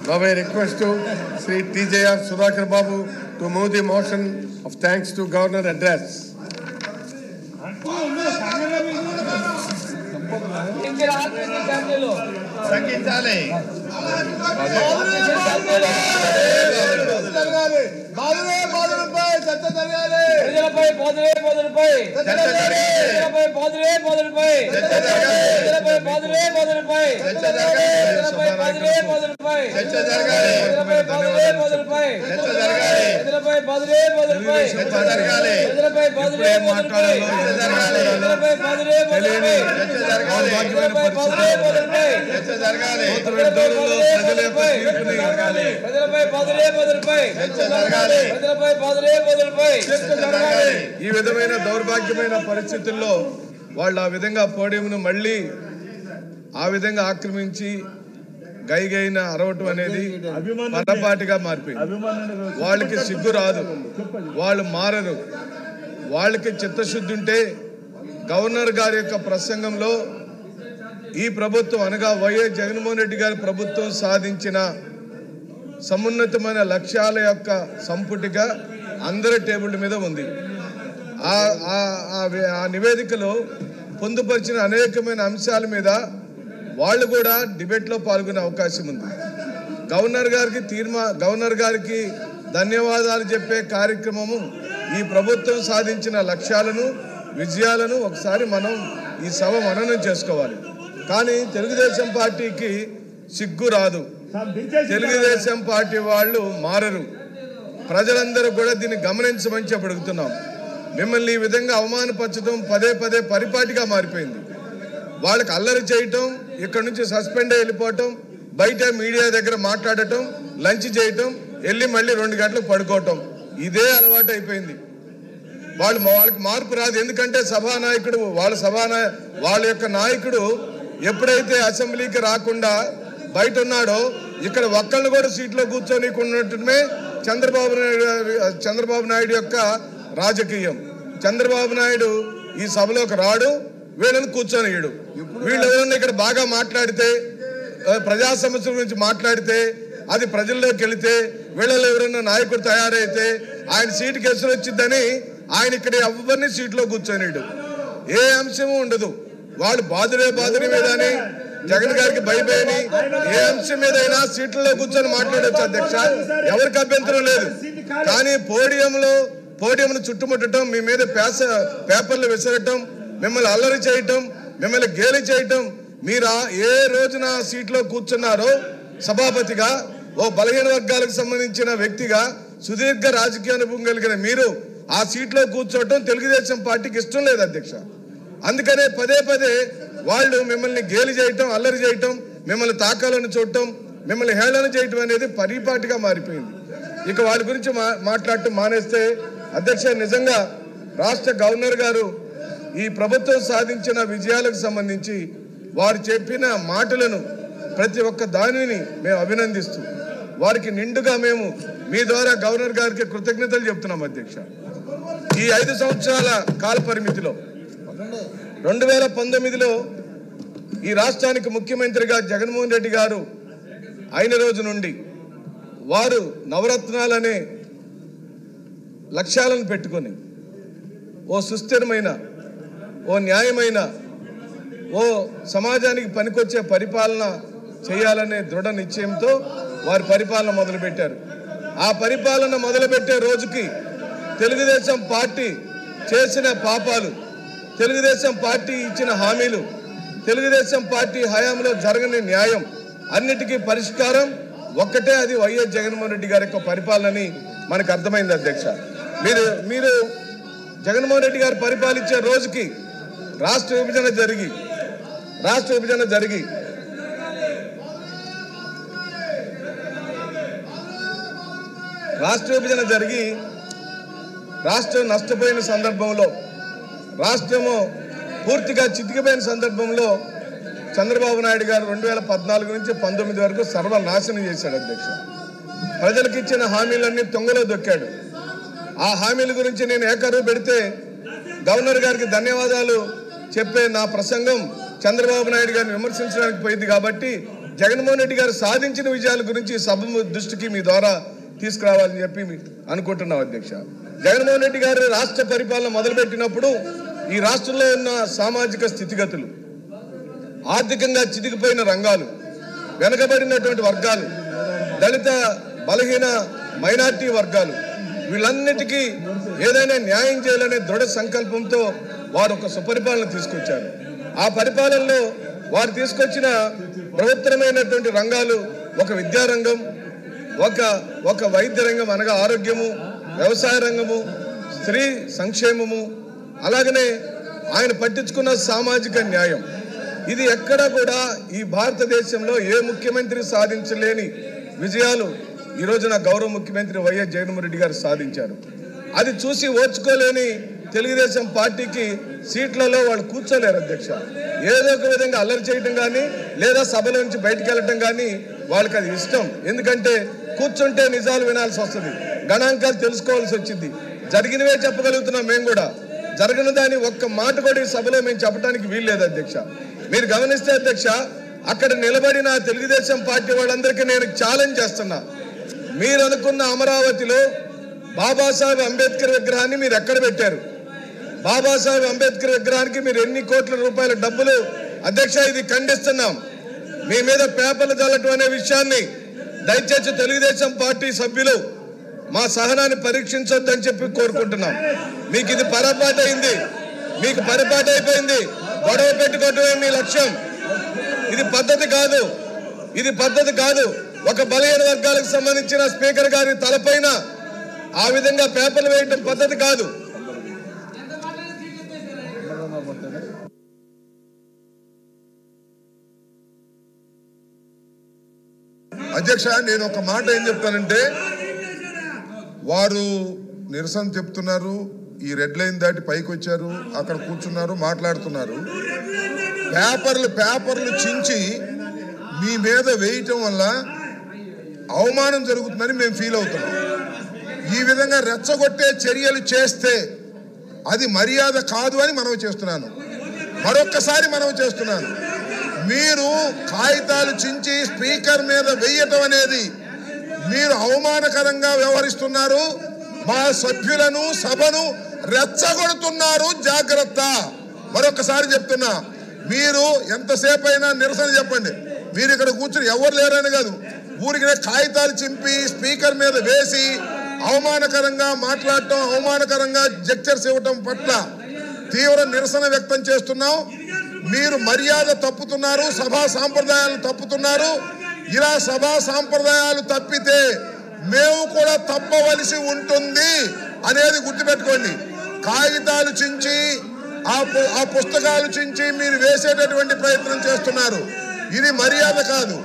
Now I request to Sri TJR Sudhakar Babu to move the motion of thanks to Governor address. ఈ విధమైన దౌర్భాగ్యమైన పరిస్థితుల్లో వాళ్ళు ఆ విధంగా పోడియంను మళ్ళీ ఆ విధంగా ఆక్రమించి గైగైన అరవటం అనేది పరపాటిగా మారిపోయింది. వాళ్ళకి సిగ్గు రాదు, వాళ్ళు మారరు. వాళ్ళకి చిత్తశుద్ధి ఉంటే గవర్నర్ గారి యొక్క ప్రసంగంలో ఈ ప్రభుత్వం అనగా వైఎస్ జగన్మోహన్ రెడ్డి గారి ప్రభుత్వం సాధించిన సమున్నతమైన లక్ష్యాల యొక్క సంపుటిగా అందరి టేబుల్ మీద ఉంది. ఆ నివేదికలో పొందుపరిచిన అనేకమైన అంశాల మీద వాళ్ళు కూడా డిబేట్లో పాల్గొనే అవకాశం ఉంది. గవర్నర్ గారికి ధన్యవాదాలు చెప్పే కార్యక్రమము ఈ ప్రభుత్వం సాధించిన లక్ష్యాలను విజయాలను ఒకసారి మనం ఈ సభ మననం చేసుకోవాలి. కానీ తెలుగుదేశం పార్టీకి సిగ్గు రాదు, తెలుగుదేశం పార్టీ వాళ్ళు మారరు. ప్రజలందరూ కూడా దీన్ని గమనించమని చెప్పి అడుగుతున్నాం. మిమ్మల్ని ఈ విధంగా అవమానపరచడం పదే పదే పరిపాటిగా మారిపోయింది. వాళ్ళకి అల్లరి చేయటం, ఇక్కడ నుంచి సస్పెండ్ అయ్యి వెళ్ళిపోవటం, బయట మీడియా దగ్గర మాట్లాడటం, లంచ్ చేయటం, వెళ్ళి మళ్ళీ 2 గంటలకు పడుకోవటం, ఇదే అలవాటు అయిపోయింది. వాళ్ళకి మార్పు రాదు. ఎందుకంటే సభానాయకుడు వాళ్ళ యొక్క నాయకుడు ఎప్పుడైతే అసెంబ్లీకి రాకుండా బయట ఉన్నాడో ఇక్కడ ఒక్కళ్ళు కూడా సీట్లో కూర్చొనికున్నట్టుమే చంద్రబాబు నాయుడు యొక్క రాజకీయం. చంద్రబాబు నాయుడు ఈ సభలోకి రాడు, వీళ్ళని కూర్చొనియడు. వీళ్ళు ఎవరన్నా ఇక్కడ బాగా మాట్లాడితే, ప్రజా సమస్యల గురించి మాట్లాడితే, అది ప్రజల్లోకి వెళితే, వీళ్ళలో ఎవరైనా నాయకుడు తయారైతే ఆయన సీటుకి ఎసురు వచ్చిందని ఆయన ఇక్కడ ఎవరిని సీట్లో కూర్చొనియడు. ఏ అంశము ఉండదు. వాళ్ళు బాధుడే మీద అని జగన్ గారికి భయపడి ఏ అంశం మీదైనా సీట్లలో కూర్చొని మాట్లాడవచ్చు అధ్యక్ష, ఎవరికి అభ్యంతరం లేదు. కానీ పోడియంను చుట్టుముట్టడం, మీ మీద పేపర్లు విసరటం, మిమ్మల్ని అల్లరి చేయటం, మిమ్మల్ని గేలి చేయటం, మీరు ఏ రోజున సీట్లో కూర్చున్నారో సభాపతిగా, ఓ బలహీన వర్గాలకు సంబంధించిన వ్యక్తిగా, సుదీర్ఘ రాజకీయ అనుభవం కలిగిన మీరు ఆ సీట్లో కూర్చోవటం తెలుగుదేశం పార్టీకి ఇష్టం లేదు అధ్యక్ష. అందుకనే పదే పదే వాళ్ళు మిమ్మల్ని గేలి చేయటం, అల్లరి చేయటం, మిమ్మల్ని తాకాలని చూడటం, మిమ్మల్ని హేళన చేయటం అనేది పరిపాటిగా మారిపోయింది. ఇక వాళ్ళ గురించి మాట్లాడటం మానేస్తే అధ్యక్ష, నిజంగా రాష్ట్ర గవర్నర్ గారు ఈ ప్రభుత్వం సాధించిన విజయాలకు సంబంధించి వారు చెప్పిన మాటలను ప్రతి ఒక్క దానిని మేము అభినందిస్తూ వారికి నిండుగా మేము మీ ద్వారా గవర్నర్ గారికి కృతజ్ఞతలు చెప్తున్నాం అధ్యక్ష. ఈ 5 సంవత్సరాల కాల పరిమితిలో 2019లో ఈ రాష్ట్రానికి ముఖ్యమంత్రిగా జగన్మోహన్ రెడ్డి గారు అయిన రోజు నుండి వారు నవరత్నాలనే లక్ష్యాలను పెట్టుకొని ఓ సుస్థిరమైన, ఓ న్యాయమైన, ఓ సమాజానికి పనికొచ్చే పరిపాలన చేయాలనే దృఢ నిశ్చయంతో వారి పరిపాలన మొదలుపెట్టారు. ఆ పరిపాలన మొదలుపెట్టే రోజుకి తెలుగుదేశం పార్టీ చేసిన పాపాలు, తెలుగుదేశం పార్టీ ఇచ్చిన హామీలు, తెలుగుదేశం పార్టీ హయాంలో జరగని న్యాయం అన్నిటికీ పరిష్కారం ఒక్కటే, అది వైఎస్ జగన్మోహన్ రెడ్డి గారి యొక్క పరిపాలనని మనకు అర్థమైంది అధ్యక్ష. మీరు జగన్మోహన్ రెడ్డి గారు పరిపాలించే రోజుకి రాష్ట్ర విభజన జరిగి రాష్ట్రం నష్టపోయిన సందర్భంలో, రాష్ట్రము పూర్తిగా చితికిపోయిన సందర్భంలో చంద్రబాబు నాయుడు గారు 2014 నుంచి 19 వరకు సర్వనాశనం చేశాడు అధ్యక్ష. ప్రజలకు ఇచ్చిన హామీలన్నీ తొంగలో దొక్కాడు. ఆ హామీల గురించి నేను ఏకరువు పెడితే గవర్నర్ గారికి ధన్యవాదాలు చెప్పే నా ప్రసంగం చంద్రబాబు నాయుడు గారిని విమర్శించడానికి పోయింది కాబట్టి జగన్మోహన్ రెడ్డి గారు సాధించిన విజయాల గురించి సభ దృష్టికి మీ ద్వారా తీసుకురావాలని చెప్పి అనుకుంటున్నాం అధ్యక్ష. జగన్మోహన్ రెడ్డి గారు రాష్ట్ర పరిపాలన మొదలుపెట్టినప్పుడు ఈ రాష్ట్రంలో ఉన్న సామాజిక స్థితిగతులు, ఆర్థికంగా చితికిపోయిన రంగాలు, వెనకబడినటువంటి వర్గాలు, దళిత బలహీన మైనార్టీ వర్గాలు, వీళ్ళన్నిటికీ ఏదైనా న్యాయం చేయాలనే దృఢ సంకల్పంతో వారు ఒక సుపరిపాలన తీసుకొచ్చారు. ఆ పరిపాలనలో వారు తీసుకొచ్చిన బృహత్తరమైనటువంటి రంగాలు ఒక విద్యారంగం, ఒక వైద్య రంగం అనగా ఆరోగ్యము, వ్యవసాయ రంగము, స్త్రీ సంక్షేమము, అలాగనే ఆయన పట్టించుకున్న సామాజిక న్యాయం. ఇది ఎక్కడా కూడా ఈ భారతదేశంలో ఏ ముఖ్యమంత్రి సాధించలేని విజయాలు ఈ రోజున గౌరవ ముఖ్యమంత్రి వైఎస్ జగన్మోహన్ రెడ్డి గారు సాధించారు. అది చూసి ఓర్చుకోలేని తెలుగుదేశం పార్టీకి సీట్లలో వాళ్ళు కూర్చోలేరు అధ్యక్ష. ఏదో ఒక విధంగా అల్లరి చేయటం కానీ లేదా సభల నుంచి బయటకు వెళ్ళటం కానీ వాళ్ళకి అది ఇష్టం. ఎందుకంటే కూర్చుంటే నిజాలు వినాల్సి వస్తుంది, గణాంకాలు తెలుసుకోవాల్సి వచ్చింది. జరిగినవే చెప్పగలుగుతున్నాం మేము కూడా, జరగని దాన్ని ఒక్క మాట కూడా ఈ సభలో మేము చెప్పడానికి వీల్లేదు అధ్యక్ష. మీరు గమనిస్తే అధ్యక్ష, అక్కడ నిలబడిన తెలుగుదేశం పార్టీ వాళ్ళందరికీ నేను ఛాలెంజ్ చేస్తున్నా. మీరు అనుకున్న అమరావతిలో బాబాసాహెబ్ అంబేద్కర్ విగ్రహాన్ని మీరు ఎక్కడ పెట్టారు? బాబాసాహెబ్ అంబేద్కర్ విగ్రహానికి మీరు ఎన్ని కోట్ల రూపాయల డబ్బులు? అధ్యక్ష, ఇది ఖండిస్తున్నాం. మీ మీద పేపర్లు చల్లటం అనే విషయాన్ని దయచేసి తెలుగుదేశం పార్టీ సభ్యులు మా సహనాన్ని పరీక్షించొద్దని చెప్పి కోరుకుంటున్నాం. మీకు ఇది పొరపాటు అయింది, మీకు పొరపాటు అయిపోయింది. గొడవ పెట్టుకోవటమే మీ లక్ష్యం. ఇది పద్ధతి కాదు, ఇది పద్ధతి కాదు. ఒక బలహీన వర్గాలకు సంబంధించిన స్పీకర్ గారి తలపైన ఆ విధంగా పేపర్లు వేయటం పద్ధతి కాదు. అధ్యక్ష, నేను ఒక మాట ఏం చెప్తానంటే, వారు నిరసన చెప్తున్నారు, ఈ రెడ్ లైన్ దాటి పైకి వచ్చారు, అక్కడ కూర్చున్నారు, మాట్లాడుతున్నారు. పేపర్లు చించి మీ మీద వేయటం వల్ల అవమానం జరుగుతుందని మేము ఫీల్ అవుతున్నాం. ఈ విధంగా రెచ్చగొట్టే చర్యలు చేస్తే అది మర్యాద కాదు అని మనవి చేస్తున్నాను. మరొక్కసారి మనవి చేస్తున్నాను, మీరు కాగితాలు చించి స్పీకర్ మీద వేయటం అనేది మీరు అవమానకరంగా వ్యవహరిస్తున్నారు. మా సభ్యులను, సభను రెచ్చగొడుతున్నారు. జాగ్రత్త. మరొకసారి చెప్తున్నా, మీరు ఎంతసేపు అయినా నిరసన చెప్పండి. మీరు ఇక్కడ కూర్చుని ఎవరు లేరని కాదు, ఊరికి కాగితాలు చింపి స్పీకర్ మీద వేసి అవమానకరంగా మాట్లాడటం, అవమానకరంగా జెక్చర్స్ ఇవ్వటం పట్ల తీవ్ర నిరసన వ్యక్తం చేస్తున్నాం. మీరు మర్యాద తప్పుతున్నారు, సభా సాంప్రదాయాలు తప్పుతున్నారు. ఇలా సభా సాంప్రదాయాలు తప్పితే మేము కూడా తప్పవలసి ఉంటుంది అనేది గుర్తుపెట్టుకోండి. కాగితాలు చించి ఆ పుస్తకాలు చించి మీరు వేసేటటువంటి ప్రయత్నం చేస్తున్నారు. ఇది మర్యాద కాదు.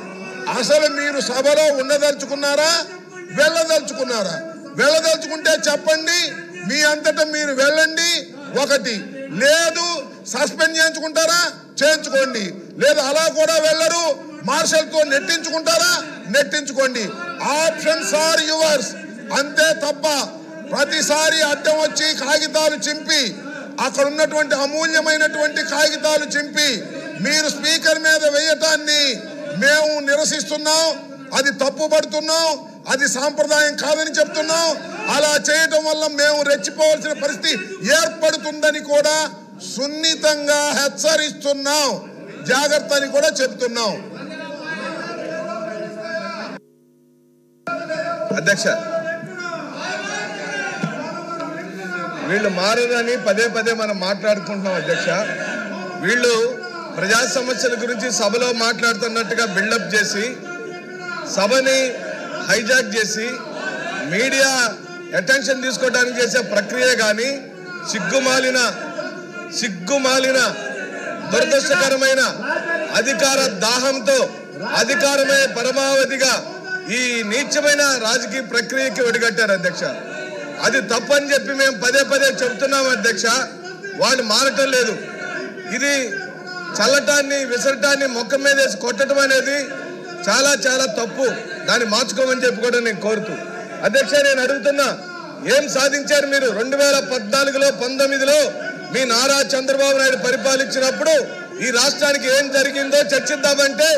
అసలు మీరు సభలో ఉండదలుచుకున్నారా, వెళ్ళదలుచుకున్నారా? వెళ్ళదలుచుకుంటే చెప్పండి, మీ అంతటా మీరు వెళ్ళండి. ఒకటి లేదు, సస్పెండ్ చేయించుకుంటారా చేయించుకోండి, లేదా అలా కూడా వెళ్ళరు, మార్షల్తో నెట్టించుకుంటారా నెట్టించుకోండి. Options are yours. అంతే తప్ప ప్రతిసారి అడ్డం వచ్చి కాగితాలు చింపి, అక్కడ ఉన్నటువంటి అమూల్యమైనటువంటి కాగితాలు చింపి మీరు స్పీకర్ మీద వేయటాన్ని మేము నిరసిస్తున్నాం. అది తప్పుపడుతున్నాం, అది సాంప్రదాయం కాదని చెప్తున్నాం. అలా చేయటం వల్ల మేము రెచ్చిపోవాల్సిన పరిస్థితి ఏర్పడుతుందని కూడా సున్నితంగా హెచ్చరిస్తున్నాం. జాగ్రత్త అని కూడా చెప్తున్నాం. అధ్యక్ష, వీళ్ళు మారదని పదే పదే మనం మాట్లాడుకుంటున్నాం అధ్యక్ష. వీళ్ళు ప్రజా సమస్యల గురించి సభలో మాట్లాడుతున్నట్టుగా బిల్డప్ చేసి, సభని హైజాక్ చేసి, మీడియా అటెన్షన్ తీసుకోవడానికి చేసే ప్రక్రియ కానీ సిగ్గుమాలిన దురదృష్టకరమైన అధికార దాహంతో అధికారమే పరమావధిగా ఈ నీచమైన రాజకీయ ప్రక్రియకి ఒడిగట్టారు అధ్యక్ష. అది తప్పని చెప్పి మేము పదే పదే చెప్తున్నాం అధ్యక్ష. వాళ్ళు మారటం లేదు. ఇది చల్లటాన్ని, విసరటాన్ని మొక్కం మీద వేసి కొట్టడం అనేది చాలా చాలా తప్పు. దాన్ని మార్చుకోమని చెప్పి కూడా నేను కోరుతూ అధ్యక్ష, నేను అడుగుతున్నా, ఏం సాధించారు మీరు? 2014లో 19లో మీ నారా చంద్రబాబు నాయుడు పరిపాలించినప్పుడు ఈ రాష్ట్రానికి ఏం జరిగిందో చర్చిద్దామంటే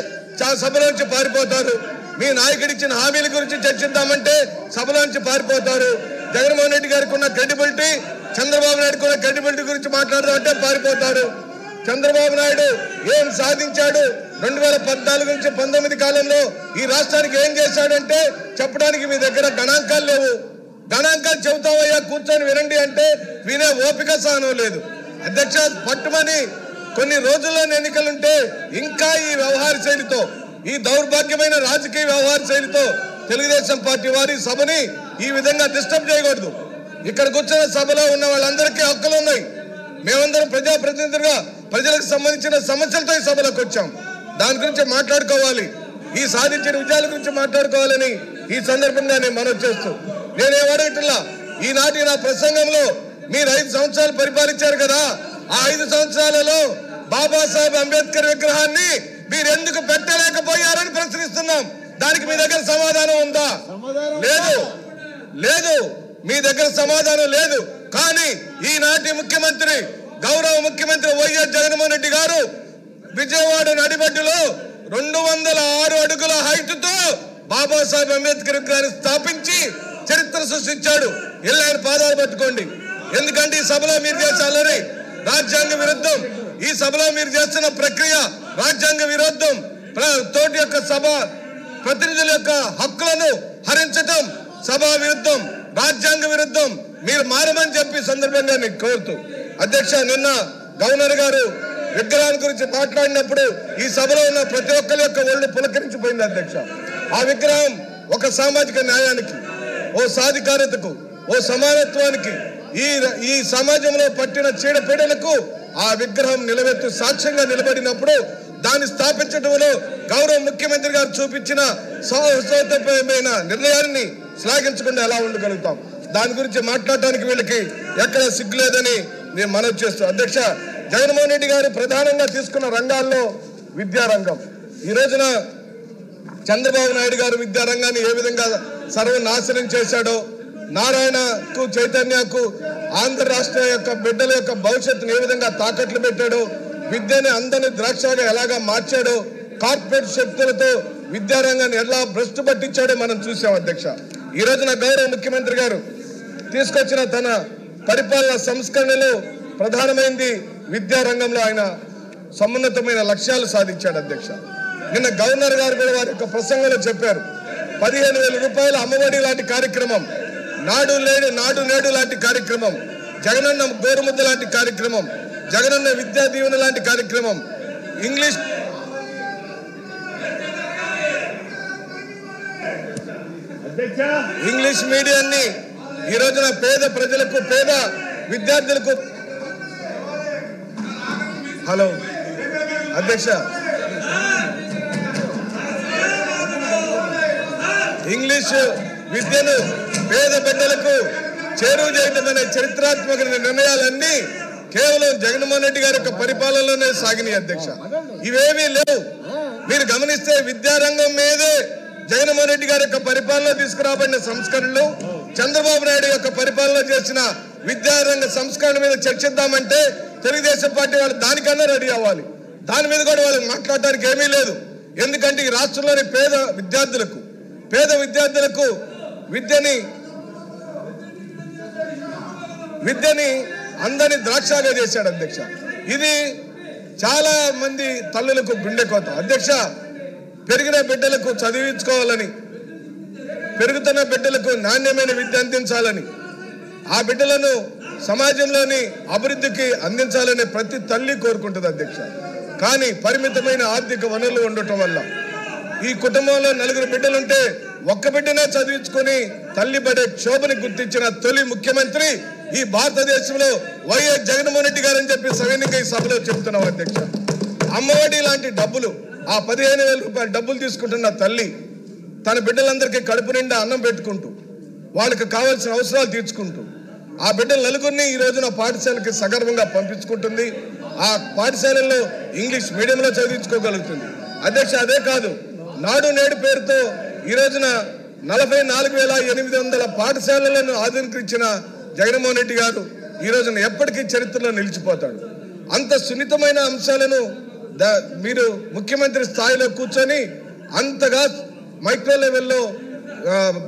సభలోంచి పారిపోతారు. మీ నాయకుడిచ్చిన హామీల గురించి చర్చిద్దామంటే సభలోంచి పారిపోతారు. జగన్మోహన్ రెడ్డి గారికి ఉన్న క్రెడిబిలిటీ, చంద్రబాబు నాయుడుకి ఉన్న క్రెడిబిలిటీ గురించి మాట్లాడదామంటే పారిపోతారు. చంద్రబాబు నాయుడు ఏం సాధించాడు, 2014 నుంచి 19 కాలంలో ఈ రాష్ట్రానికి ఏం చేశాడంటే చెప్పడానికి మీ దగ్గర గణాంకాలు లేవు. గణాంకాలు చెబుతావయ్యా, కూర్చొని వినండి అంటే వినే ఓపిక సహనం లేదు. అధ్యక్ష, పట్టుమని కొన్ని రోజుల్లో ఎన్నికలుంటే ఇంకా ఈ వ్యవహార శైలితో, ఈ దౌర్భాగ్యమైన రాజకీయ వ్యవహార శైలితో తెలుగుదేశం పార్టీ వారి సభని ఈ విధంగా డిస్టర్బ్ చేయకూడదు. ఇక్కడ కూర్చున్న సభలో ఉన్న వాళ్ళందరికీ హక్కులు ఉన్నాయి. మేమందరం ప్రజాప్రతినిధులుగా ప్రజలకు సంబంధించిన సమస్యలతో ఈ సభలోకి వచ్చాం. దాని గురించి మాట్లాడుకోవాలి, ఈ సాధించిన విజయాల గురించి మాట్లాడుకోవాలని ఈ సందర్భంగా నేను మనవి చేస్తూ, నేనేమడగట్లా, ఈనాటి నా ప్రసంగంలో మీరు 5 సంవత్సరాలు పరిపాలించారు కదా, ఆ 5 సంవత్సరాలలో బాబాసాహెబ్ అంబేద్కర్ విగ్రహాన్ని మీరు ఎందుకు పెట్టలేకపోయారని ప్రశ్నిస్తున్నాం. దానికి మీ దగ్గర సమాధానం ఉందా? లేదు, మీ దగ్గర సమాధానం లేదు. కానీ ఈనాటి ముఖ్యమంత్రి, గౌరవ ముఖ్యమంత్రి వైఎస్ జగన్మోహన్ రెడ్డి గారు విజయవాడ నడిబడ్డులో 206 అడుగుల హైట్ తో బాబాసాహెబ్ అంబేద్కర్ విగ్రహాన్ని స్థాపించి చరిత్ర సృష్టించాడు. ఆయన పాదాలు పట్టుకోండి. ఎందుకంటే ఈ సభలో మీరు చేసే అల్లరి రాజ్యాంగ విరుద్ధం. ఈ సభలో మీరు చేస్తున్న ప్రక్రియ రాజ్యాంగ విరుద్ధం. తోటి యొక్క సభ ప్రతినిధుల యొక్క హక్కులను హరించటం సభా విరుద్ధం, రాజ్యాంగ విరుద్ధం. మీరు మారమని చెప్పి సందర్భంగా నేను కోరుతూ, అధ్యక్ష, నిన్న గవర్నర్ గారు విగ్రహాల గురించి మాట్లాడినప్పుడు ఈ సభలో ఉన్న ప్రతి ఒక్కరి యొక్క ఒళ్ళు పులకరించిపోయింది. అధ్యక్ష, ఆ విగ్రహం ఒక సామాజిక న్యాయానికి, ఓ సాధికారతకు, ఓ సమానత్వానికి, ఈ సమాజంలో పట్టిన చీడపీడలకు ఆ విగ్రహం నిలబెత్తు సాక్ష్యంగా నిలబడినప్పుడు దాన్ని స్థాపించడంలో గౌరవ ముఖ్యమంత్రి గారు చూపించిన సాహసోపేతమైన నిర్ణయాన్ని శ్లాఘించకుండా ఎలా ఉండగలుగుతాం? దాని గురించి మాట్లాడటానికి వీళ్ళకి ఎక్కడ సిగ్గులేదని నేను మనవి చేస్తూ, అధ్యక్ష, జగన్మోహన్ రెడ్డి గారు ప్రధానంగా తీసుకున్న రంగాల్లో విద్యారంగం. ఈ రోజున చంద్రబాబు నాయుడు గారు విద్యారంగాన్ని ఏ విధంగా సర్వనాశనం చేశాడో, నారాయణకు, చైతన్యకు, ఆంధ్ర రాష్ట్ర యొక్క బిడ్డల యొక్క భవిష్యత్తును ఏ విధంగా తాకట్లు పెట్టాడో, విద్యని అందని ద్రాక్షగా ఎలాగా మార్చాడో, కార్పొరేట్ శక్తులతో విద్యారంగాన్ని ఎలా భ్రష్టు పట్టించాడో మనం చూసాం. అధ్యక్ష, ఈ రోజున గౌరవ ముఖ్యమంత్రి గారు తీసుకొచ్చిన తన పరిపాలన సంస్కరణలో ప్రధానమైనది విద్యారంగంలో ఆయన సమున్నతమైన లక్ష్యాలు సాధించాడు. అధ్యక్ష, నిన్న గవర్నర్ గారు కూడా వారి యొక్క ప్రసంగంలో చెప్పారు, 15,000 రూపాయల అమ్మఒడి లాంటి కార్యక్రమం, నాడు నేడు లాంటి కార్యక్రమం, జగనన్న గోరుముద్ద లాంటి కార్యక్రమం, జగనన్న విద్యా దీవెన లాంటి కార్యక్రమం, ఇంగ్లీష్ మీడియాన్ని ఈ రోజున పేద ప్రజలకు, పేద విద్యార్థులకు. హలో అధ్యక్ష, ఇంగ్లీష్ విద్యను పేద బిడ్డలకు చేరువ చేయడం అనే చరిత్రాత్మక నిర్ణయాలన్నీ కేవలం జగన్మోహన్ రెడ్డి గారి యొక్క పరిపాలనలోనే సాగినాయి. అధ్యక్ష, ఇవేమీ లేవు. మీరు గమనిస్తే విద్యారంగం మీదే జగన్మోహన్ రెడ్డి గారి యొక్క పరిపాలన తీసుకురాబడిన సంస్కరణలు, చంద్రబాబు నాయుడు యొక్క పరిపాలన చేసిన విద్యారంగ సంస్కరణ మీద చర్చిద్దామంటే తెలుగుదేశం పార్టీ వాళ్ళు దానికన్నా రెడీ అవ్వాలి. దాని మీద కూడా వాళ్ళకి మాట్లాడడానికి ఏమీ లేదు. ఎందుకంటే ఈ రాష్ట్రంలోని పేద విద్యార్థులకు విద్యని అందని ద్రాక్షగా చేశాడు. అధ్యక్ష, ఇది చాలా మంది తల్లులకు గుండె కోత. అధ్యక్ష, పెరిగిన బిడ్డలకు చదివించుకోవాలని, పెరుగుతున్న బిడ్డలకు నాణ్యమైన విద్య అందించాలని, ఆ బిడ్డలను సమాజంలోని అభివృద్ధికి అందించాలని ప్రతి తల్లి కోరుకుంటుంది. అధ్యక్ష, కానీ పరిమితమైన ఆర్థిక వనరులు ఉండటం వల్ల ఈ కుటుంబంలో 4 బిడ్డలుంటే ఒక్క బిడ్డనే చదివించుకొని తల్లి పడే క్షోభని గుర్తించిన తొలి ముఖ్యమంత్రి ఈ భారతదేశంలో వైఎస్ జగన్మోహన్ రెడ్డి గారు అని చెప్పి సవినీయంగా ఈ సభలో చెబుతున్నాం. అధ్యక్ష, అమ్మఒడి లాంటి డబ్బులు, ఆ 15,000 రూపాయల డబ్బులు తీసుకుంటున్న తల్లి తన బిడ్డలందరికీ కడుపు నిండా అన్నం పెట్టుకుంటూ, వాళ్ళకి కావాల్సిన అవసరాలు తీర్చుకుంటూ, ఆ బిడ్డలు 4 ఈ రోజున పాఠశాలకి సగర్వంగా పంపించుకుంటుంది. ఆ పాఠశాలల్లో ఇంగ్లీష్ మీడియంలో చదివించుకోగలుగుతుంది. అధ్యక్ష, అదే కాదు, నాడు నేడు పేరుతో ఈ రోజున 44,800 పాఠశాలలను ఆధునీకరించిన జగన్మోహన్ రెడ్డి గారు ఈ రోజున ఎప్పటికీ చరిత్రలో నిలిచిపోతాడు. అంత సున్నితమైన అంశాలను మీరు ముఖ్యమంత్రి స్థాయిలో కూర్చొని అంతగా మైక్రో లెవెల్లో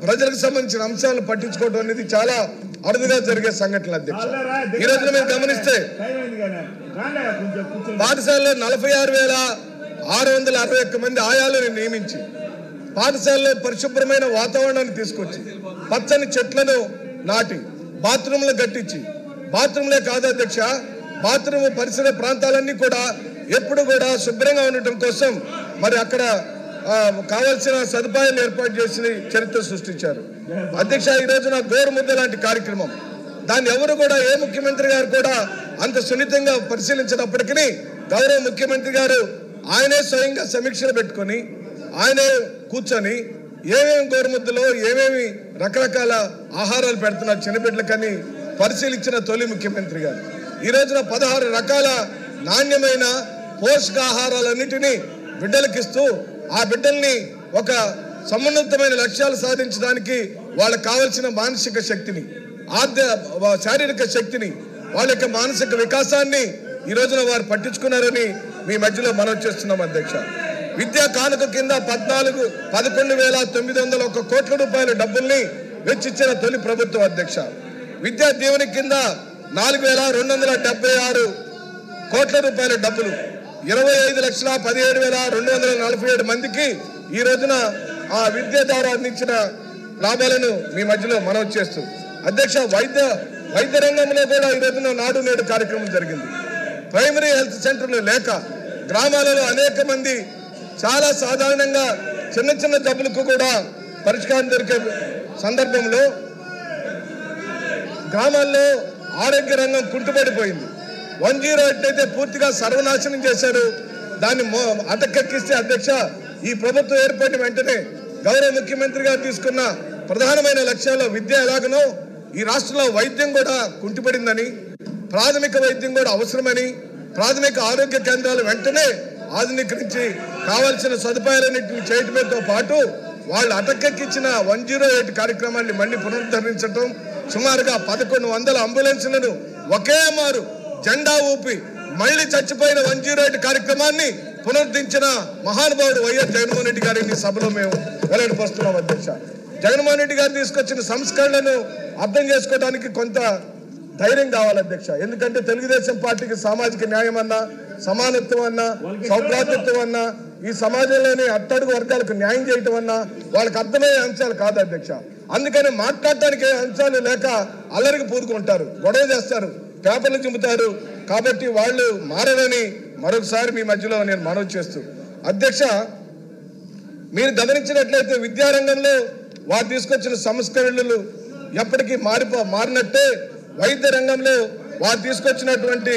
ప్రజలకు సంబంధించిన అంశాలను పట్టించుకోవడం అనేది చాలా అరుదుగా జరిగే సంఘటనలు అధ్యక్ష. ఈ రోజున మీరు గమనిస్తే పాఠశాలలో 46,661 మంది ఆయాలను నియమించి పాఠశాలలో పరిశుభ్రమైన వాతావరణాన్ని తీసుకొచ్చి పచ్చని చెట్లను నాటి బాత్రూంలు కట్టించి, బాత్రూంలే కాదు అధ్యక్ష, బాత్రూమ్ పరిసర ప్రాంతాలన్నీ కూడా ఎప్పుడు కూడా శుభ్రంగా ఉండటం కోసం మరి అక్కడ కావాల్సిన సదుపాయాలు ఏర్పాటు చేసి చరిత్ర సృష్టించారు అధ్యక్ష. ఈ రోజున గోరుముద్ద లాంటి కార్యక్రమం, దాన్ని ఎవరు కూడా ఏ ముఖ్యమంత్రి గారు కూడా అంత సున్నితంగా పరిశీలించినప్పటికీ గౌరవ ముఖ్యమంత్రి గారు ఆయనే స్వయంగా సమీక్షలు పెట్టుకొని ఆయనే కూర్చొని ఏమేమి గోరుముద్దలో ఏమేమి రకరకాల ఆహారాలు పెడుతున్నారు చిన్నబిడ్డలకని పరిశీలించిన తొలి ముఖ్యమంత్రి గారు. ఈ రోజున 16 రకాల నాణ్యమైన పోషకాహారాలన్నింటినీ బిడ్డలకిస్తూ ఆ బిడ్డల్ని ఒక సమున్నతమైన లక్ష్యాలు సాధించడానికి వాళ్ళకి కావలసిన మానసిక శక్తిని, శారీరక శక్తిని, వాళ్ళ యొక్క మానసిక వికాసాన్ని ఈ రోజున వారు పట్టించుకున్నారని మీ మధ్యలో మనం చేస్తున్నాం అధ్యక్ష. విద్యా కానుక కింద 11,901 కోట్ల రూపాయల డబ్బుల్ని వెచ్చించిన తొలి ప్రభుత్వం అధ్యక్ష. విద్యా దీవెన కింద 4,276 కోట్ల రూపాయల డబ్బులు 25,17,247 మందికి ఈ రోజున ఆ విద్య ద్వారా అందించిన లాభాలను మీ మధ్యలో మనం చేస్తూ అధ్యక్ష. వైద్య రంగంలో కూడా ఈ రోజున నాడు నేడు కార్యక్రమం జరిగింది. ప్రైమరీ హెల్త్ సెంటర్లు లేక గ్రామాలలో అనేక మంది చాలా సాధారణంగా చిన్న చిన్న జబ్బులకు కూడా పరిష్కారం దొరికే సందర్భంలో గ్రామాల్లో ఆరోగ్య రంగం కుంటుపడిపోయింది. 108 అయితే పూర్తిగా సర్వనాశనం చేశారు. దాన్ని అటకెక్కిస్తే అధ్యక్ష, ఈ ప్రభుత్వం ఏర్పడిన వెంటనే గౌరవ ముఖ్యమంత్రి గారు తీసుకున్న ప్రధానమైన లక్ష్యాల్లో విద్య ఎలాగనో ఈ రాష్ట్రంలో వైద్యం కూడా కుంటుపడిందని, ప్రాథమిక వైద్యం కూడా అవసరమని, ప్రాథమిక ఆరోగ్య కేంద్రాలు వెంటనే ఆధునీకరించి కావాల్సిన సదుపాయాలన్నింటినీ చేయటంతో పాటు వాళ్ళు అటకెక్కించిన 108 కార్యక్రమాన్ని మళ్ళీ పునరుద్ధరించడం, సుమారుగా 1,100 అంబులెన్సులను ఒకే మారు జెండా ఊపి మళ్ళీ చచ్చిపోయిన 108 కార్యక్రమాన్ని పునరుద్ధరించిన మహానుభావుడు వైఎస్ జగన్మోహన్ రెడ్డి గారిని సభలో మేము వెల్లడిపరుస్తున్నాం అధ్యక్ష. జగన్మోహన్ రెడ్డి గారు తీసుకొచ్చిన సంస్కరణలను అర్థం చేసుకోవడానికి కొంత ధైర్యం కావాలి అధ్యక్ష. ఎందుకంటే తెలుగుదేశం పార్టీకి సామాజిక న్యాయం అన్నా, సమానత్వం అన్నా, సౌభ్రాతృత్వం అన్నా, ఈ సమాజంలోని అట్టడుగు వర్గాలకు న్యాయం చేయటం అన్నా వాళ్ళకి అర్థమయ్యే అంశాలు కాదు అధ్యక్ష. అందుకని మాట్లాడటానికి అంశాలు లేక అల్లరికి పూరుకుంటారు, గొడవ చేస్తారు, పేపర్లు చింపుతారు. కాబట్టి వాళ్ళు మారని మరొకసారి మీ మధ్యలో నేను మనవి చేస్తూ అధ్యక్ష, మీరు గమనించినట్లయితే విద్యారంగంలో వారు తీసుకొచ్చిన సంస్కరణలు ఎప్పటికీ మారినట్టే వైద్య రంగంలో వారు తీసుకొచ్చినటువంటి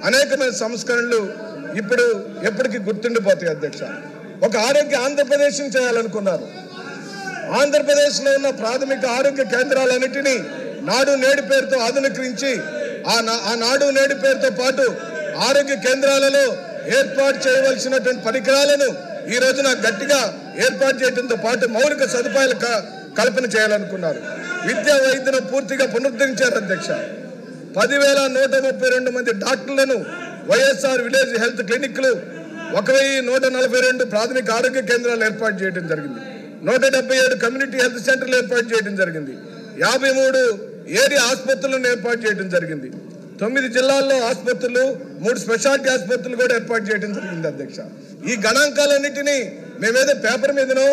అనేకమైన సంస్కరణలు ఇప్పుడు ఎప్పటికీ గుర్తుండిపోతాయి అధ్యక్ష. ఒక ఆరోగ్య ఆంధ్రప్రదేశ్ని చేయాలనుకున్నారు. ఆంధ్రప్రదేశ్లో ఉన్న ప్రాథమిక ఆరోగ్య కేంద్రాలన్నింటినీ నాడు నేడు పేరుతో ఆధునీకరించి ఆ నాడు నేడు పేరుతో పాటు ఆరోగ్య కేంద్రాలలో ఏర్పాటు చేయవలసినటువంటి పరికరాలను ఈ రోజున గట్టిగా ఏర్పాటు చేయడంతో పాటు మౌలిక సదుపాయాలు కల్పన చేయాలనుకున్నారు. విద్యా వైద్యను పూర్తిగా పునరుద్ధరించారు అధ్యక్ష. 10,132 మంది డాక్టర్లను వైఎస్ఆర్ విలేజ్ హెల్త్ క్లినిక్లు, 1,142 ప్రాథమిక ఆరోగ్య కేంద్రాలు ఏర్పాటు చేయడం జరిగింది. 177 కమ్యూనిటీ హెల్త్ సెంటర్లు ఏర్పాటు చేయడం జరిగింది. 53 ఏరియా ఆసుపత్రులను ఏర్పాటు చేయడం జరిగింది. 9 జిల్లాల్లో ఆసుపత్రులు, 3 స్పెషాలిటీ ఆసుపత్రులు కూడా ఏర్పాటు చేయడం జరిగింది అధ్యక్ష. ఈ గణాంకాలన్నింటినీ మేమేదో పేపర్ మీదనో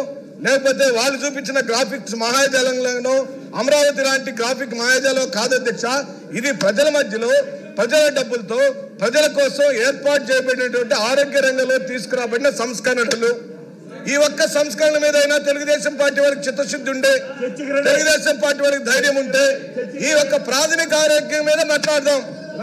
లేకపోతే వాళ్ళు చూపించిన గ్రాఫిక్స్ మహాజాలంలోనో అమరావతి లాంటి గ్రాఫిక్ మహాజాలం కాదు అధ్యక్ష. ఇది ప్రజల మధ్యలో ప్రజల డబ్బులతో ప్రజల కోసం ఏర్పాటు చేయబడినటువంటి ఆరోగ్య రంగంలో తీసుకురాబడిన సంస్కరణలు. ఈ ఒక్క సంస్కరణ మీద అయినా తెలుగుదేశం పార్టీ వాళ్ళకి చిత్తశుద్ధి ఉండే, తెలుగుదేశం పార్టీ వాళ్ళకి ధైర్యం ఉంటే ఈ ఒక్క ప్రాథమిక ఆరోగ్యం మీద మాట్లాడదాం.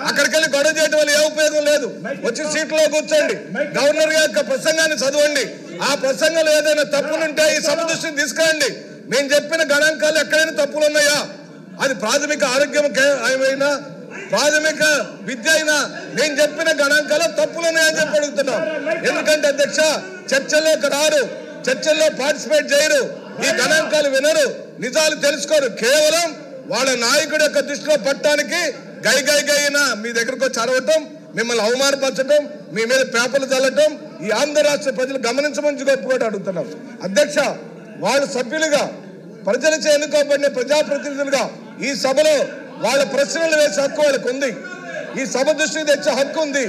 అక్కడికి వెళ్ళి గొడవ చేయడం వల్ల ఏ ఉపయోగం లేదు. వచ్చి సీట్లో కూర్చోండి, గవర్నర్ యొక్క ప్రసంగాన్ని చదవండి. ఆ ప్రసంగంలో ఏదైనా తప్పులుంటే ఈ సభ దృష్టిని తీసుకురండి. నేను చెప్పిన గణాంకాలు ఎక్కడైనా తప్పులు ఉన్నాయా? అది ప్రాథమిక ఆరోగ్యం అయినా ప్రాథమిక విద్య అయినా నేను చెప్పిన గణాంకాలు తప్పులు ఉన్నాయని చెప్పి అడుగుతున్నాం. ఎందుకంటే అధ్యక్ష, చర్చల్లోకి రారు, చర్చల్లో పార్టిసిపేట్ చేయరు, ఈ గణాంకాలు వినరు, నిజాలు తెలుసుకోరు. కేవలం వాళ్ళ నాయకుడి యొక్క దృష్టిలో పట్టడానికి గైన మీ దగ్గరకు వచ్చి అరవటం, మిమ్మల్ని అవమానపరచడం, మీ మీద పేపర్లు చల్లటం ఈ ఆంధ్ర రాష్ట్ర ప్రజలు గమనించమని గొప్పగా అడుగుతున్నాం. అధ్యక్ష, వాళ్ళు సభ్యులుగా ప్రజలచే ఎన్నుకోబడిన ప్రజాప్రతినిధులుగా ఈ సభలో వాళ్ళ ప్రశ్నలు వేసే హక్కు వాళ్ళకు ఉంది, ఈ సభ దృష్టికి తెచ్చే హక్కు ఉంది.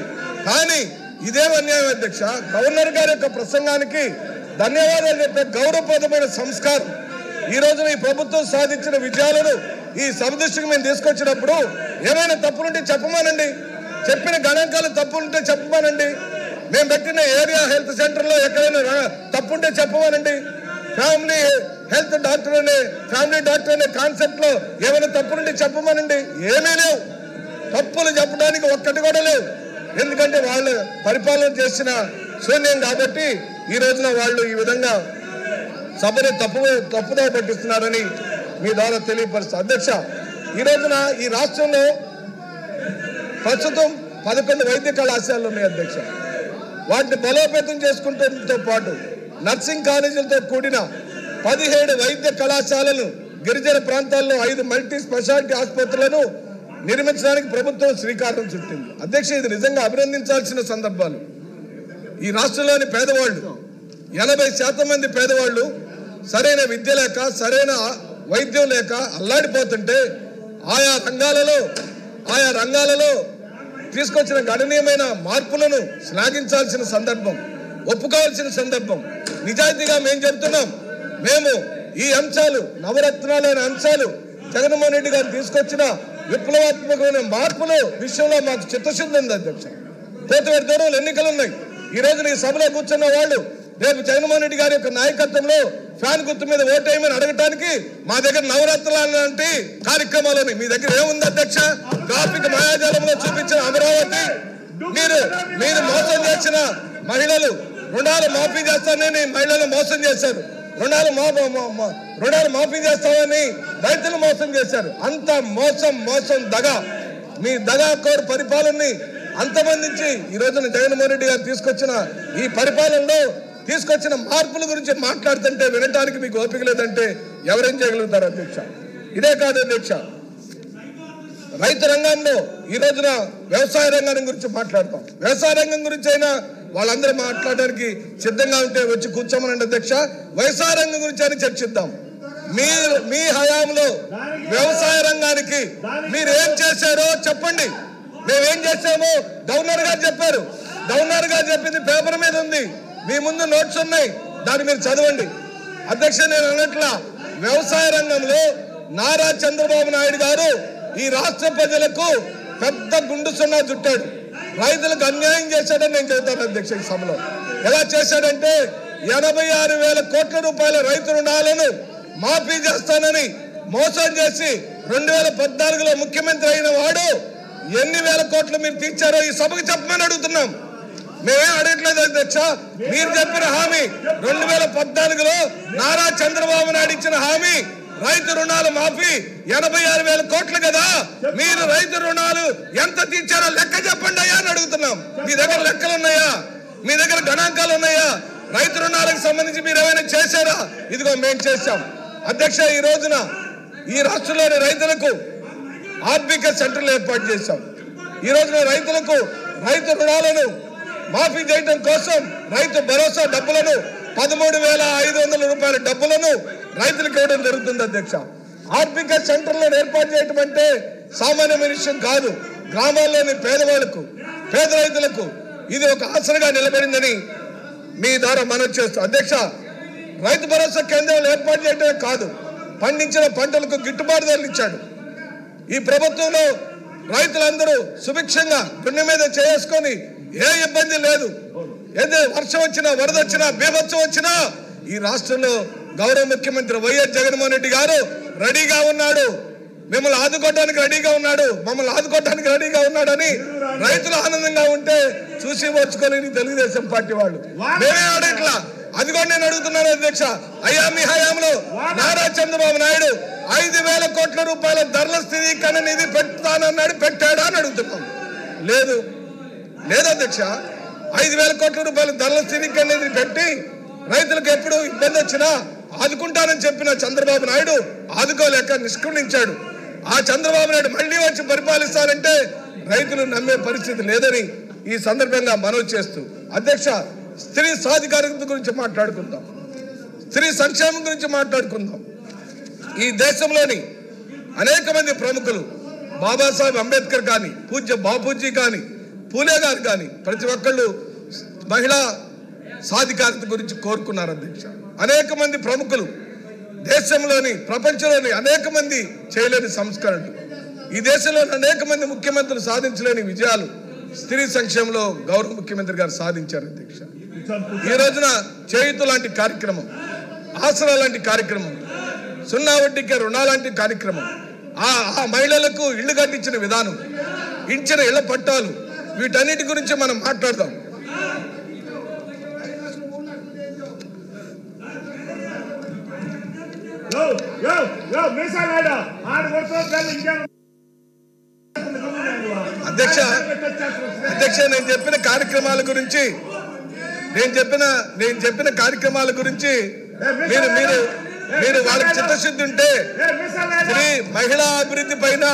కానీ ఇదేం అన్యాయం అధ్యక్ష, గవర్నర్ గారి యొక్క ప్రసంగానికి ధన్యవాదాలు చెప్పే గౌరవప్రదమైన సంస్కారం ఈ రోజున ఈ ప్రభుత్వం సాధించిన విజయాలను ఈ సభ దృష్టికి మేము తీసుకొచ్చినప్పుడు ఏమైనా తప్పులుంటే చెప్పమానండి, చెప్పిన గణాంకాలు తప్పులుంటే చెప్పమానండి, మేము పెట్టిన ఏరియా హెల్త్ సెంటర్లో ఎక్కడైనా తప్పుంటే చెప్పమానండి, ఫ్యామిలీ హెల్త్ డాక్టర్ అనే ఫ్యామిలీ డాక్టర్ అనే కాన్సెప్ట్ లో ఏమైనా తప్పులుంటే చెప్పమానండి. ఏమీ లేవు, తప్పులు చెప్పడానికి ఒక్కటి కూడా లేవు. ఎందుకంటే వాళ్ళు పరిపాలన చేసిన శూన్యం కాబట్టి ఈ రోజున వాళ్ళు ఈ విధంగా సభని తప్పుదో పట్టిస్తున్నారని మీ ద్వారా తెలియపరుస్తారు. అధ్యక్ష, ఈ రోజున ఈ రాష్ట్రంలో ప్రస్తుతం 11 వైద్య కళాశాలలు ఉన్నాయి అధ్యక్ష. వాటిని బలోపేతం చేసుకుంటంతో పాటు నర్సింగ్ కాలేజీలతో కూడిన 17 వైద్య కళాశాలలు, గిరిజన ప్రాంతాల్లో 5 మల్టీ స్పెషాలిటీ ఆసుపత్రులను నిర్మించడానికి ప్రభుత్వం శ్రీకారం చుట్టింది. అధ్యక్ష, ఇది నిజంగా అభినందించాల్సిన సందర్భాలు. ఈ రాష్ట్రంలోని పేదవాళ్ళు 80% మంది పేదవాళ్ళు సరైన విద్య లేక, సరైన వైద్యం లేక అల్లాడిపోతుంటే ఆయా రంగాలలో తీసుకొచ్చిన గణనీయమైన మార్పులను శ్లాఘించాల్సిన సందర్భం, ఒప్పుకోవాల్సిన సందర్భం. నిజాయితీగా మేము చెప్తున్నాం, మేము ఈ అంశాలు నవరత్నాలైన అంశాలు జగన్మోహన్ రెడ్డి గారు తీసుకొచ్చిన విప్లవాత్మకమైన మార్పుల విషయంలో మాకు చిత్తశుద్ధి ఉంది అధ్యక్ష. కోతవేడు దూరంలో ఎన్నికలు ఉన్నాయి. ఈ రోజున ఈ సభలో కూర్చున్న వాళ్ళు రేపు జగన్మోహన్ రెడ్డి గారి యొక్క నాయకత్వంలో ఫ్యాన్ గుర్తు మీద ఓటేయమని అడగటానికి మా దగ్గర నవరత్నాలు లాంటి కార్యక్రమాలు ఉన్నాయి. మీ దగ్గర ఏముంది అధ్యక్ష? గ్రాఫిక్ మాయాజాలంలో చూపించిన అమరావతి, మీరు మోసం చేసిన మహిళలు రుణాలు మాఫీ చేస్తానని మహిళలు మోసం చేశారు, రుణాలు మాఫీ చేస్తామని రైతులు మోసం చేశారు. అంత మోసం దగా, మీ దగాకోరు పరిపాలనని అంతమందించి ఈ రోజున జగన్మోహన్ రెడ్డి గారు తీసుకొచ్చిన ఈ పరిపాలనలో తీసుకొచ్చిన మార్పుల గురించి మాట్లాడుతుంటే వినటానికి మీకు ఓపిక లేదంటే ఎవరేం చేయగలుగుతారు అధ్యక్ష? ఇదే కాదు అధ్యక్ష, రైతు రంగంలో ఈ రోజున వ్యవసాయ రంగం గురించి మాట్లాడతాం. వ్యవసాయ రంగం గురించి అయినా వాళ్ళందరూ మాట్లాడడానికి సిద్ధంగా ఉంటే వచ్చి కూర్చోమనండి అధ్యక్ష. వ్యవసాయ రంగం గురించి అని చర్చిద్దాం. మీ హయాంలో వ్యవసాయ రంగానికి మీరు ఏం చేశారో చెప్పండి. మేమేం చేశామో గవర్నర్ గారు చెప్పారు. గవర్నర్ గారు చెప్పింది పేపర్ మీద ఉంది, మీ ముందు నోట్స్ ఉన్నాయి, దాన్ని మీరు చదవండి. అధ్యక్ష, నేను అన్నట్ల వ్యవసాయ రంగంలో నారా చంద్రబాబు నాయుడు గారు ఈ రాష్ట్ర ప్రజలకు పెద్ద గుండు సున్నా చుట్టాడు, రైతులకు అన్యాయం చేశాడని నేను చెబుతాను అధ్యక్ష. ఈ సభలో ఎలా చేశాడంటే 86,000 కోట్ల రూపాయల రైతు రుణాలను మాఫీ చేస్తానని మోసం చేసి 2014లో ముఖ్యమంత్రి అయిన వాడు ఎన్ని వేల కోట్లు మీరు తీర్చారో ఈ సభకు చెప్పమని అడుగుతున్నాం. మేమేం అడగట్లేదు అధ్యక్ష. మీరు చెప్పిన హామీ 2014లో నారా చంద్రబాబు నాయుడు ఇచ్చిన హామీ రైతు రుణాలు మాఫీ 86,000 కోట్లు కదా. మీరు రైతు రుణాలు ఎంత తీర్చారో లెక్క చెప్పండి అయ్యా అని అడుగుతున్నాం. మీ దగ్గర లెక్కలు ఉన్నాయా? మీ దగ్గర గణాంకాలు ఉన్నాయా? రైతు రుణాలకు సంబంధించి మీరు ఏమైనా చేశారా? ఇదిగో మేము చేశాం అధ్యక్ష. ఈ రోజున ఈ రాష్ట్రంలోని రైతులకు ఆర్బిక సెంటర్లు ఏర్పాటు చేశాం. ఈ రోజున రైతులకు రైతు రుణాలను మాఫీ చేయడం కోసం రైతు భరోసా డబ్బులను 13,500 రూపాయల డబ్బులను రైతులకు ఇవ్వడం జరుగుతుంది అధ్యక్ష. ఆర్బిక సెంటర్లను ఏర్పాటు చేయడం అంటే సామాన్యమైన విషయం కాదు. గ్రామాల్లోని పేదవాళ్లకు, పేద రైతులకు ఇది ఒక ఆసరగా నిలబడిందని మీ ద్వారా మనవి చేస్తాం అధ్యక్ష. రైతు భరోసా కేంద్రాలు ఏర్పాటు చేయడమే కాదు, పండించిన పంటలకు గిట్టుబాటు ధరలు ఇచ్చాడు. ఈ ప్రభుత్వంలో రైతులందరూ సుభిక్షంగా గుండె మీద చేసుకొని ఏ ఇబ్బంది లేదు. ఏదో వర్షం వచ్చినా, వరద వచ్చినా, బీభత్సం వచ్చినా ఈ రాష్ట్రంలో గౌరవ ముఖ్యమంత్రి వైఎస్ జగన్మోహన్ రెడ్డి గారు రెడీగా ఉన్నాడు, మిమ్మల్ని ఆదుకోవడానికి రెడీగా ఉన్నాడు, మమ్మల్ని ఆదుకోవడానికి రెడీగా ఉన్నాడని రైతులు ఆనందంగా ఉంటే చూసి ఓర్చుకోలేని తెలుగుదేశం పార్టీ వాళ్ళు. మేమే అడగట్లా, అది కూడా నేను అడుగుతున్నాను అధ్యక్ష. అయ్యా, మీ హయాంలో నారా చంద్రబాబు నాయుడు 5,000 కోట్ల రూపాయల ధరల స్థిరీకరణ నిధి పెడతానన్నాడు, పెట్టాడా అని అడుగుతున్నాం. లేదు అధ్యక్ష. 5,000 కోట్ల రూపాయల ధరల స్థిరీకరణ నిధి పెట్టి రైతులకు ఎప్పుడు ఇబ్బంది వచ్చినా ఆదుకుంటానని చెప్పిన చంద్రబాబు నాయుడు ఆదుకోలేక నిష్క్రమించాడు. ఆ చంద్రబాబు నాయుడు మళ్ళీ వచ్చి పరిపాలిస్తారంటే రైతులు నమ్మే పరిస్థితి లేదని ఈ సందర్భంగా మనవి చేస్తూ అధ్యక్ష స్త్రీ సాధికారత గురించి మాట్లాడుకుందాం, స్త్రీ సంక్షేమం గురించి మాట్లాడుకుందాం. ఈ దేశంలోని అనేక మంది ప్రముఖులు బాబాసాహెబ్ అంబేద్కర్ కానీ, పూజ్య బాపూజీ కానీ, పూలే గారు కానీ ప్రతి ఒక్కళ్ళు మహిళా సాధికారత గురించి కోరుకున్నారు అధ్యక్ష. అనేక మంది ప్రముఖులు దేశంలోని ప్రపంచంలోని అనేక మంది చేయలేని సంస్కరణలు, ఈ దేశంలోని అనేక మంది ముఖ్యమంత్రులు సాధించలేని విజయాలు స్త్రీ సంక్షేమంలో గౌరవ ముఖ్యమంత్రి గారు సాధించారు అధ్యక్ష. ఈ రోజున చేయూత లాంటి కార్యక్రమం, ఆసరా లాంటి కార్యక్రమం, 0 వడ్డీకే రుణాలాంటి కార్యక్రమం, ఆ మహిళలకు ఇళ్లు కట్టించిన విధానం, ఇచ్చిన ఇళ్ల పట్టాలు, వీటన్నిటి గురించి మనం మాట్లాడదాం. అధ్యక్ష నేను చెప్పిన కార్యక్రమాల గురించి మీరు వాళ్ళకి చిత్తశుద్ధి ఉంటే స్త్రీ మహిళా అభివృద్ధి పైన,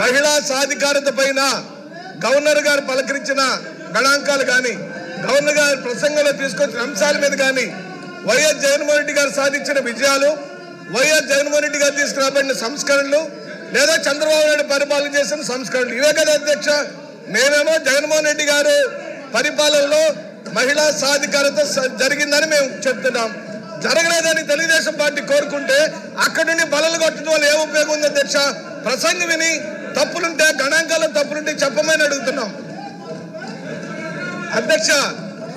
మహిళా సాధికారత పైన గవర్నర్ గారు పలకరించిన గణాంకాలు కానీ, గవర్నర్ గారు ప్రసంగంలో తీసుకొచ్చిన అంశాల మీద కానీ, వైఎస్ జగన్మోహన్ రెడ్డి గారు సాధించిన విజయాలు, వైఎస్ జగన్మోహన్ రెడ్డి గారు తీసుకురాబడిన సంస్కరణలు, లేదా చంద్రబాబు నాయుడు పరిపాలన చేసిన సంస్కరణలు, ఇవే కదా అధ్యక్ష. మేమేమో జగన్మోహన్ రెడ్డి గారు పరిపాలనలో మహిళా సాధికారత జరిగిందని మేము చెప్తున్నాం. జరగలేదని తెలుగుదేశం పార్టీ కోరుకుంటే అక్కడి నుండి బలలు కొట్టడం వల్ల ఏ ఉపయోగం ఉంది అధ్యక్ష? ప్రసంగం విని తప్పులుంటే, గణాంకాల్లో తప్పులుంటే చెప్పమని అడుగుతున్నాం అధ్యక్ష.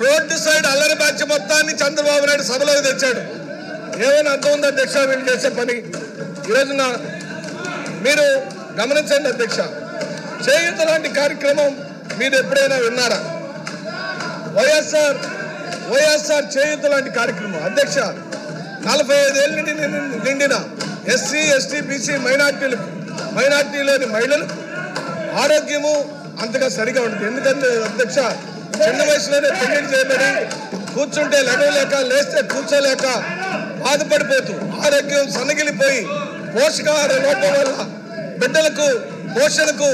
రోడ్డు సైడ్ అల్లరి బ్యాచ్ మొత్తాన్ని చంద్రబాబు నాయుడు సభలోకి తెచ్చాడు. ఏమైనా అర్థం ఉంది అధ్యక్ష వీళ్ళు చేసే పని? ఈరోజున మీరు గమనించండి అధ్యక్ష, చేయూత లాంటి కార్యక్రమం మీరు ఎప్పుడైనా విన్నారా? వైఎస్ఆర్ చేయూత లాంటి కార్యక్రమం అధ్యక్ష 45 ఏళ్ళ నిండిన ఎస్సీ, ఎస్టీ, బీసీ మైనార్టీలోని మహిళలు ఆరోగ్యము అంతగా సరిగా ఉంటుంది. ఎందుకంటే అధ్యక్ష చిన్న వయసులోనే పెళ్లి చేయబడి కూర్చుంటే లెగలేక, లేస్తే కూర్చోలేక బాధపడిపోతూ ఆరోగ్యం సన్నగిలిపోయి పోషకాహార లోపం వల్ల బిడ్డలకు పోషణకు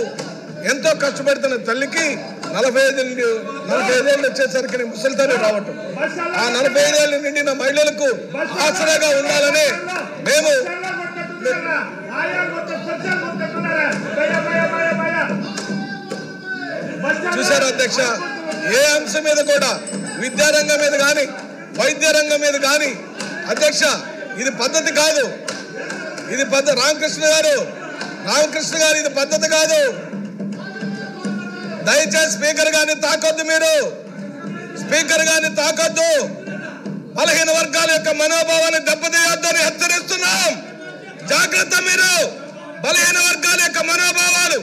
ఎంతో కష్టపడుతున్న తల్లికి 45 ఏళ్ళు వచ్చేసరికి ముసలితోనే రావటం, ఆ 45 ఏళ్ళు నిండిన మహిళలకు ఆసరాగా ఉండాలని మేము చూశారు అధ్యక్ష. ఏ అంశం మీద కూడా, విద్యారంగం మీద కానీ, వైద్య రంగం మీద కానీ అధ్యక్ష ఇది పద్ధతి కాదు. ఇది రామకృష్ణ గారు ఇది పద్ధతి కాదు. దయచేసి స్పీకర్ గారిని తాకొద్దు, మీరు స్పీకర్ గారిని తాకొద్దు. బలహీన వర్గాల యొక్క మనోభావాన్ని దెబ్బతీయొద్దని హెచ్చరిస్తున్నాం. జాగ్రత్త. మీరు బలహీన వర్గాల యొక్క మనోభావాలు,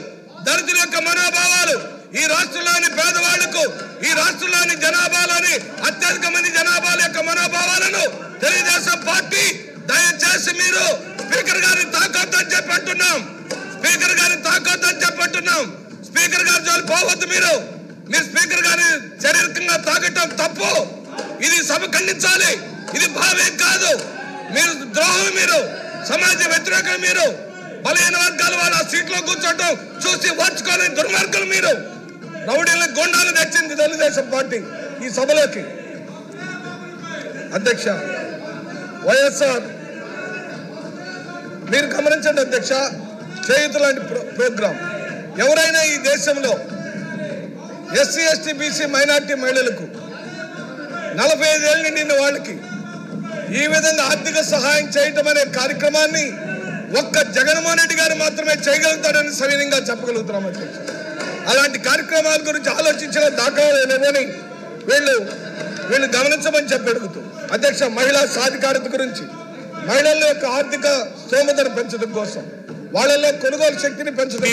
దళితుల యొక్క మనోభావాలు, ఈ రాష్ట్రంలోని పేదవాళ్లకు, ఈ రాష్ట్రంలోని జనాభాలోని అత్యధిక మంది జనాభాల యొక్క మనోభావాలను తెలుగుదేశం పార్టీ దయచేసి మీరు స్పీకర్ గారిని తాకొద్దని చెప్పంటున్నాం. స్పీకర్ గారిని తాకొద్దని చెప్పంటున్నాం. స్పీకర్ గారి జోలి పోవద్దు. మీరు స్పీకర్ గారిని శారీరకంగా తాకటం తప్పు. ఇది సభ ఖండించాలి. ఇది భావ్యం కాదు. మీరు ద్రోహం, మీరు సమాజ వ్యతిరేకులు, మీరు బలహీన వర్గాల వాళ్ళ సీట్లో కూర్చోటం చూసి ఓర్చుకోలేని దుర్మార్గులు. మీరు రౌడీలను, గొండాలు తెచ్చింది తెలుగుదేశం పార్టీ ఈ సభలోకి. అధ్యక్ష వైఎస్ఆర్ మీరు గమనించండి అధ్యక్ష, చేయూత లాంటి ప్రోగ్రాం ఎవరైనా ఈ దేశంలో ఎస్సీ, ఎస్టీ, బీసీ మైనార్టీ మహిళలకు 45 ఏళ్ళు నిండిన వాళ్ళకి ఈ విధంగా ఆర్థిక సహాయం చేయటం అనే కార్యక్రమాన్ని ఒక్క జగన్మోహన్ రెడ్డి గారు మాత్రమే చేయగలుగుతారని సవినయంగా చెప్పగలుగుతున్నాం అధ్యక్ష. అలాంటి కార్యక్రమాల గురించి ఆలోచించిన దాఖలాలు లేవని వీళ్ళు గమనించమని చెప్పి అడుగుతూ అధ్యక్ష, మహిళా సాధికారత గురించి, మహిళల యొక్క ఆర్థిక స్తోమతను పెంచడం కోసం, వాళ్ళలో కొనుగోలు శక్తిని పెంచడం